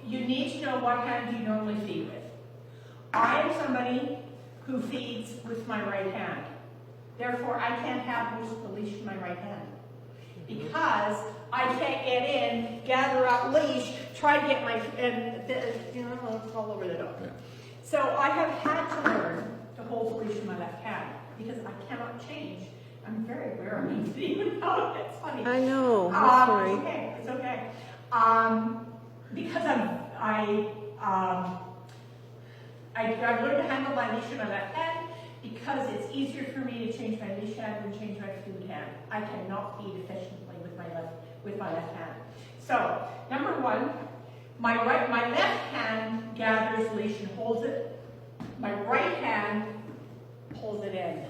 you need to know what hand you normally feed with. I am somebody who feeds with my right hand. Therefore, I can't have most of the leash in my right hand. Because I can't get in, gather up leash, try to get my, it's all over the dog. Yeah. So I have had to learn to hold the leash in my left hand because I cannot change. I'm very aware of it, even though it's funny. I know. Sorry. It's okay. It's okay. Because I learned to handle my leash in my left hand because it's easier for me to change my leash hand than change my food hand. I cannot feed efficiently with my left hand. So, number one, my left hand gathers leash and holds it. My right hand pulls it in.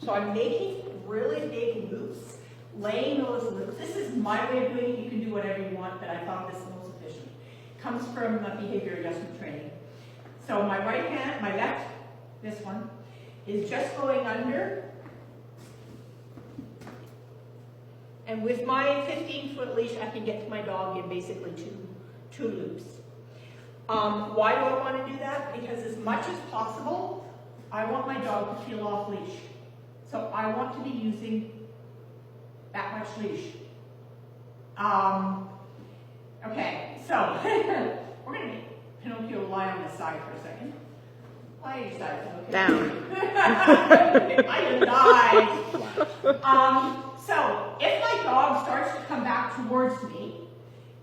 So I'm making really big loops, laying those loops. This is my way of doing it. You can do whatever you want, but I thought this was most efficient. Comes from behavior adjustment training. So my right hand, my left, this one, is just going under. And with my 15-foot leash, I can get to my dog in basically two loops. Why do I want to do that? Because as much as possible, I want my dog to feel off leash. So I want to be using that much leash. Okay, so we're going to make Pinocchio lie on the side for a second. Lie on your side, Pinocchio. Down. I just died. So if my dog starts to come back towards me,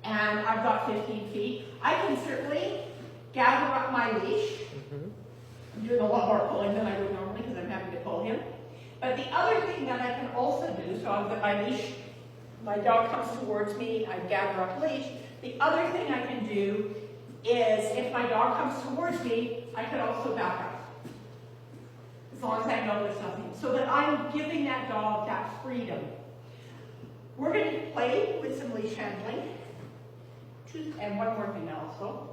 and I've got 15 feet, I can certainly gather up my leash. I'm doing a lot more pulling than I would normally because I'm having to pull him. But the other thing that I can also do, so I've got my leash, my dog comes towards me, I gather up leash. The other thing I can do is if my dog comes towards me, I could also back up. As long as I know there's nothing. So that I'm giving that dog that freedom. We're going to play with some leash handling. And one more thing also.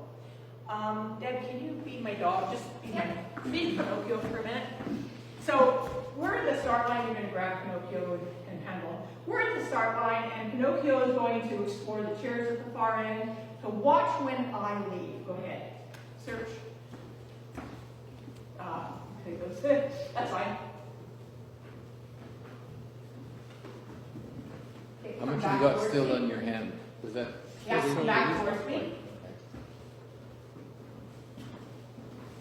Deb, can you feed my dog? Just feed Pinocchio for a minute. So we're at the start line. You're going to grab Pinocchio and handle him. We're at the start line, and Pinocchio is going to explore the chairs at the far end. So watch when I leave. Go ahead. Search. That's fine. Okay, How much back have you got towards still me. on your hand? Was that? Yeah, still in back your towards me.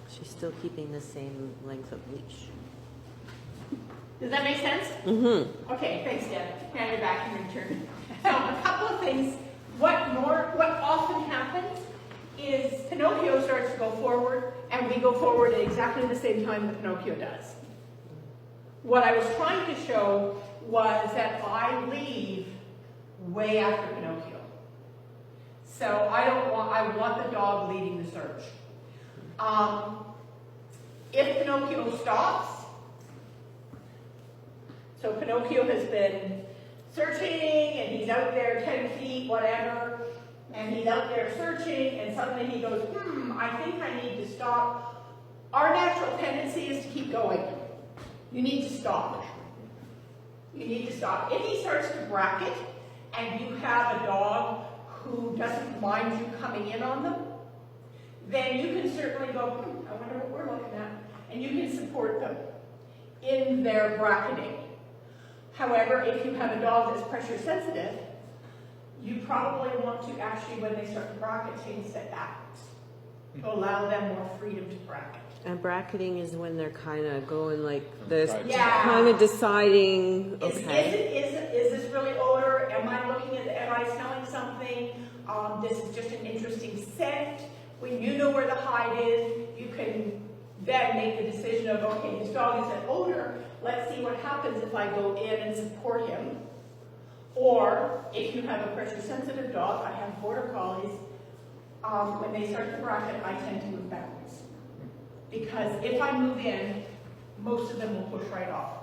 She's still keeping the same length of leash. Does that make sense? Mm-hmm. Okay, thanks, Deb. Hand it back in return. So a couple of things. What often happens is Pinocchio starts to go forward, and we go forward at exactly the same time that Pinocchio does. What I was trying to show was that I leave way after Pinocchio. So I want the dog leading the search. If Pinocchio stops, so Pinocchio has been searching and he's out there 10 feet, whatever, and he's out there searching and suddenly he goes, I think I need to stop. Our natural tendency is to keep going. You need to stop. You need to stop. If he starts to bracket and you have a dog who doesn't mind you coming in on them, then you can certainly go, I wonder what we're looking at, and you can support them in their bracketing. However, if you have a dog that's pressure sensitive, you probably want to actually, when they start to bracket, change set backwards to allow them more freedom to bracket. And bracketing is when they're kind of going like this, Yeah. kind of deciding, okay. Is this really odor? Am I smelling something? This is just an interesting scent. When you know where the hide is, you can then make the decision of, okay, this dog is an odor. Let's see what happens if I go in and support him. Or if you have a pressure sensitive dog, I have border collies, when they start to bracket, I tend to move backwards. Because if I move in, most of them will push right off.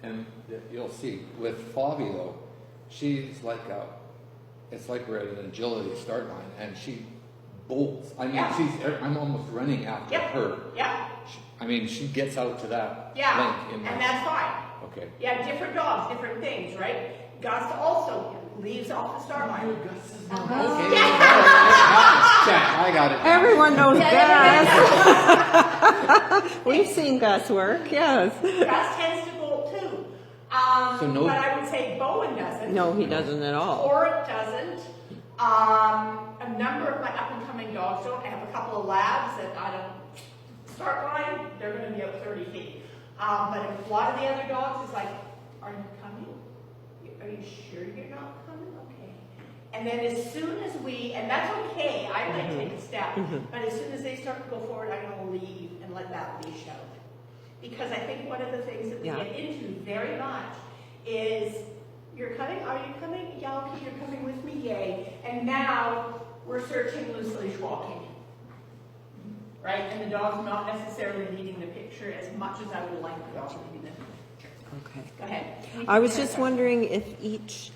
And you'll see with Flavie though, she's like it's like we're at an agility start line, and she bolts. I mean, Yeah. I'm almost running after Yep. her. Yeah, She gets out to that yeah, length in and my. that's fine. Okay. Yeah, different dogs, different things, right? Gus also leaves off the start line. Okay. I got it. Everyone knows Yeah, Gus. We've seen Gus work, yes. Gus tends to bolt too. So no- But I would say Bowen doesn't. No, he doesn't at all. Or it doesn't. A number of my up-and-coming dogs don't. I have a couple of labs that I don't start line, they're going to be out 30 feet. But a lot of the other dogs is like, are you coming? Are you sure you're not coming? Okay. And then as soon as and that's okay, I might take a step, but as soon as they start to go forward, I'm going to leave and let that leash out. Because I think one of the things that we get into very much is, you're coming? Are you coming? Yeah, okay, you're coming with me, yay. And now we're searching loose leash walking. Right? And the dog's not necessarily needing the picture as much as I would like the dog to need the picture. Okay. Go ahead. I was just wondering if each,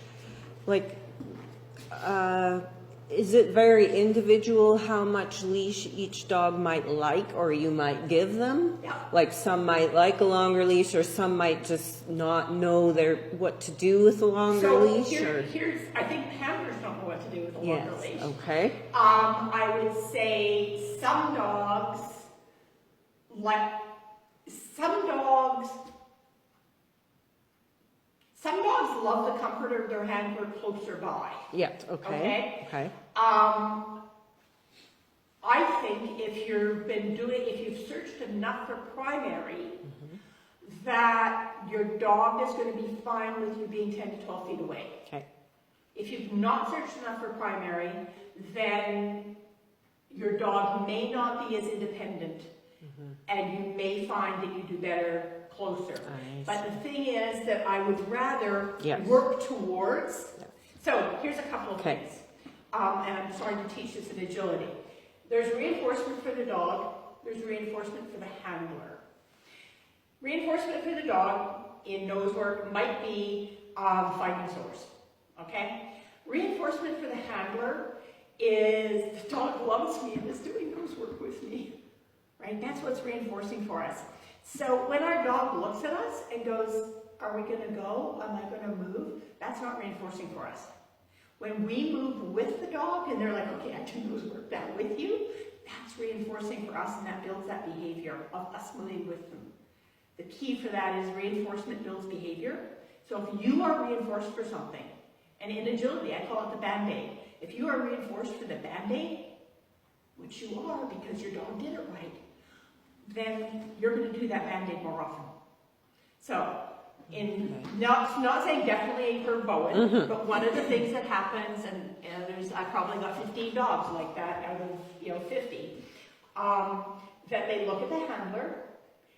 is it very individual how much leash each dog might like or you might give them? Yeah. Like some might like a longer leash or some might just not know what to do with a longer leash? Here's, I think handlers don't know what to do with a longer Yes, leash. okay. I would say some dogs love the comfort of their handler closer by. Yeah, okay. Okay. I think if you've searched enough for primary, that your dog is going to be fine with you being 10 to 12 feet away. Okay. If you've not searched enough for primary, then your dog may not be as independent, and you may find that you do better closer. But the thing is that I would rather work towards. So here's a couple of things, and I'm starting to teach this in agility. There's reinforcement for the dog. There's reinforcement for the handler. Reinforcement for the dog in nose work might be finding source. Okay. Reinforcement for the handler is the dog loves me and is doing nose work with me. Right? That's what's reinforcing for us. So when our dog looks at us and goes, are we going to go? Am I going to move? That's not reinforcing for us. When we move with the dog and they're like, okay, I do nose work that with you, that's reinforcing for us, and that builds that behavior of us moving with them. The key for that is reinforcement builds behavior. So if you are reinforced for something, and in agility, I call it the Band-Aid. If you are reinforced for the Band-Aid, which you are because your dog did it right, then you're going to do that Band-Aid more often. So, not saying definitely ain't for Bowen, but one of the things that happens, and I've probably got 15 dogs like that out of 50, that they look at the handler,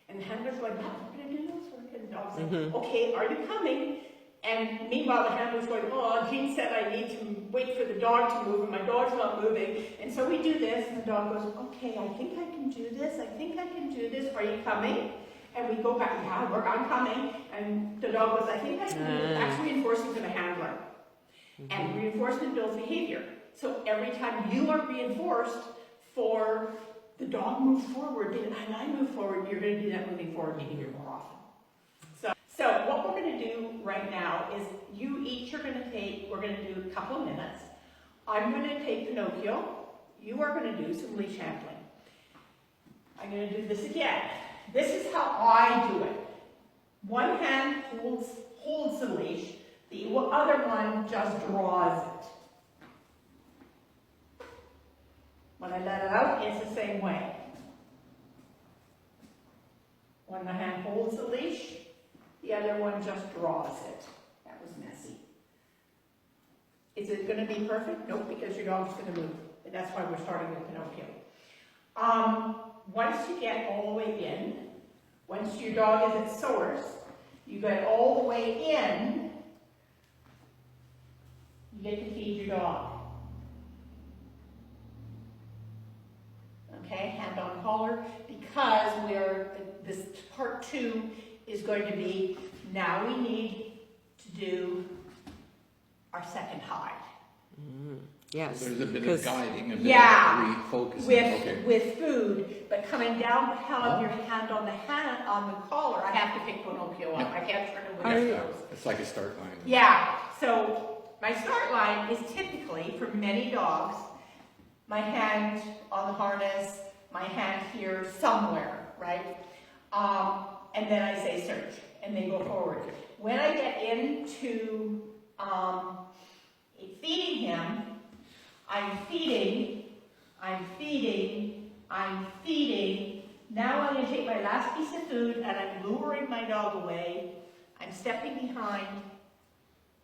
and the handler's going, oh, we're going to do this, and the dog's like, okay, are you coming? And meanwhile, the handler's going, oh, Jean said I need to wait for the dog to move, and my dog's not moving. And so we do this, and the dog goes, okay, I think I can do this. I think I can do this. Are you coming? And we go back, yeah, I'm coming. And the dog goes, I think I can do it. That's reinforcing for the handler. And reinforcement builds behavior. So every time you are reinforced for the dog moves forward, and I move forward, you're going to do that moving forward behavior more often. So what we're going to do right now is you each are going to we're going to do a couple of minutes. I'm going to take Pinocchio. You are going to do some leash handling. I'm going to do this again. This is how I do it. One hand holds the leash. The other one just draws it. When I let it out, it's the same way. When the hand holds the leash, the other one just draws it. That was messy. Is it going to be perfect? Nope, because your dog's going to move. And that's why we're starting with Pinocchio. Once you get all the way in, once your dog is at source, you get all the way in, you get to feed your dog. Okay, hand on collar, because this part 2 is going to be, now we need to do our second hide. Yes. There's a bit of guiding, a bit of refocusing. With food, but coming down, have your hand on the collar. I have to pick Pinocchio up. I can't turn him with his nose. It's like a start line. Yeah. So my start line is typically, for many dogs, my hand on the harness, my hand here somewhere, right? And then I say search, and they go forward. When I get into feeding him, I'm feeding. Now I'm going to take my last piece of food and I'm luring my dog away. I'm stepping behind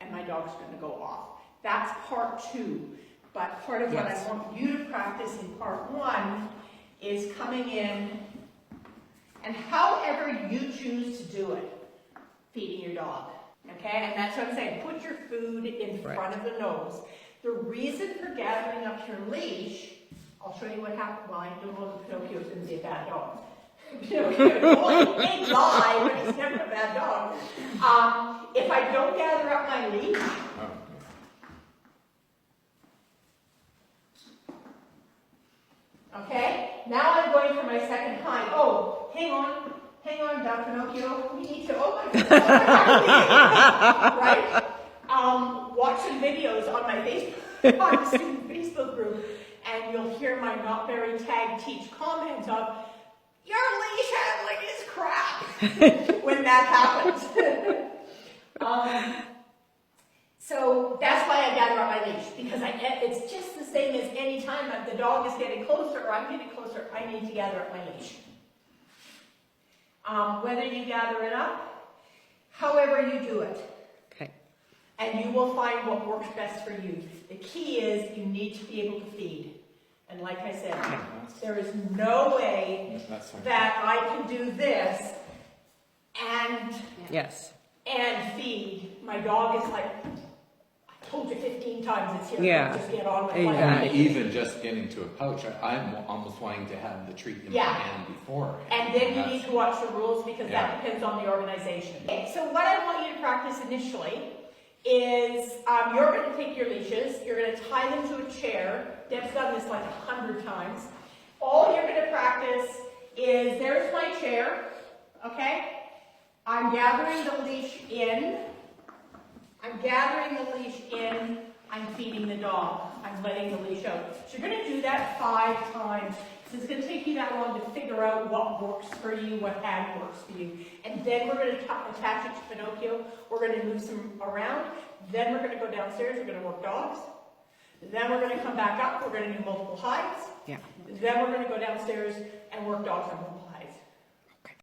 and my dog's going to go off. That's part 2. But part of what I want you to practice in part 1 is coming in and however you choose to do it, feeding your dog. Okay? And that's what I'm saying. Put your food in front of the nose. The reason for gathering up your leash, I'll show you what happened. Well, I don't know if Pinocchio's going to be a bad dog. Pinocchio may lie, but he's never a bad dog. If I don't gather up my leash, okay, now I'm going for my second high. Oh, hang on, Pinocchio. We need to, oh my God. Right? Watch some videos on my Facebook, on the student Facebook group, and you'll hear my not very tag teach comments of, your leash handling is crap, when that happens. So that's why I gather up my leash, because it's just the same as any time that the dog is getting closer or I'm getting closer, I need to gather up my leash. Whether you gather it up, however you do it. Okay. And you will find what works best for you. The key is you need to be able to feed. And like I said, there is no way that I can do this and feed. My dog is like, I told you 15 times it's here. Yeah. Just get on with Exactly. life. And even just getting to a pouch, I'm almost wanting to have the treat in my hand before. And then you need to watch the rules because that depends on the organization. Okay, so what I want you to practice initially is you're going to take your leashes, you're going to tie them to a chair. Deb's done this like 100 times. All you're going to practice is, there's my chair, okay? I'm gathering the leash in. I'm feeding the dog. I'm letting the leash out. So you're going to do that 5 times. So it's going to take you that long to figure out what works for you, what hand works for you. And then we're going to attach it to Pinocchio. We're going to move some around. Then we're going to go downstairs. We're going to work dogs. Then we're going to come back up. We're going to do multiple hides. Yeah. Then we're going to go downstairs and work dogs on multiple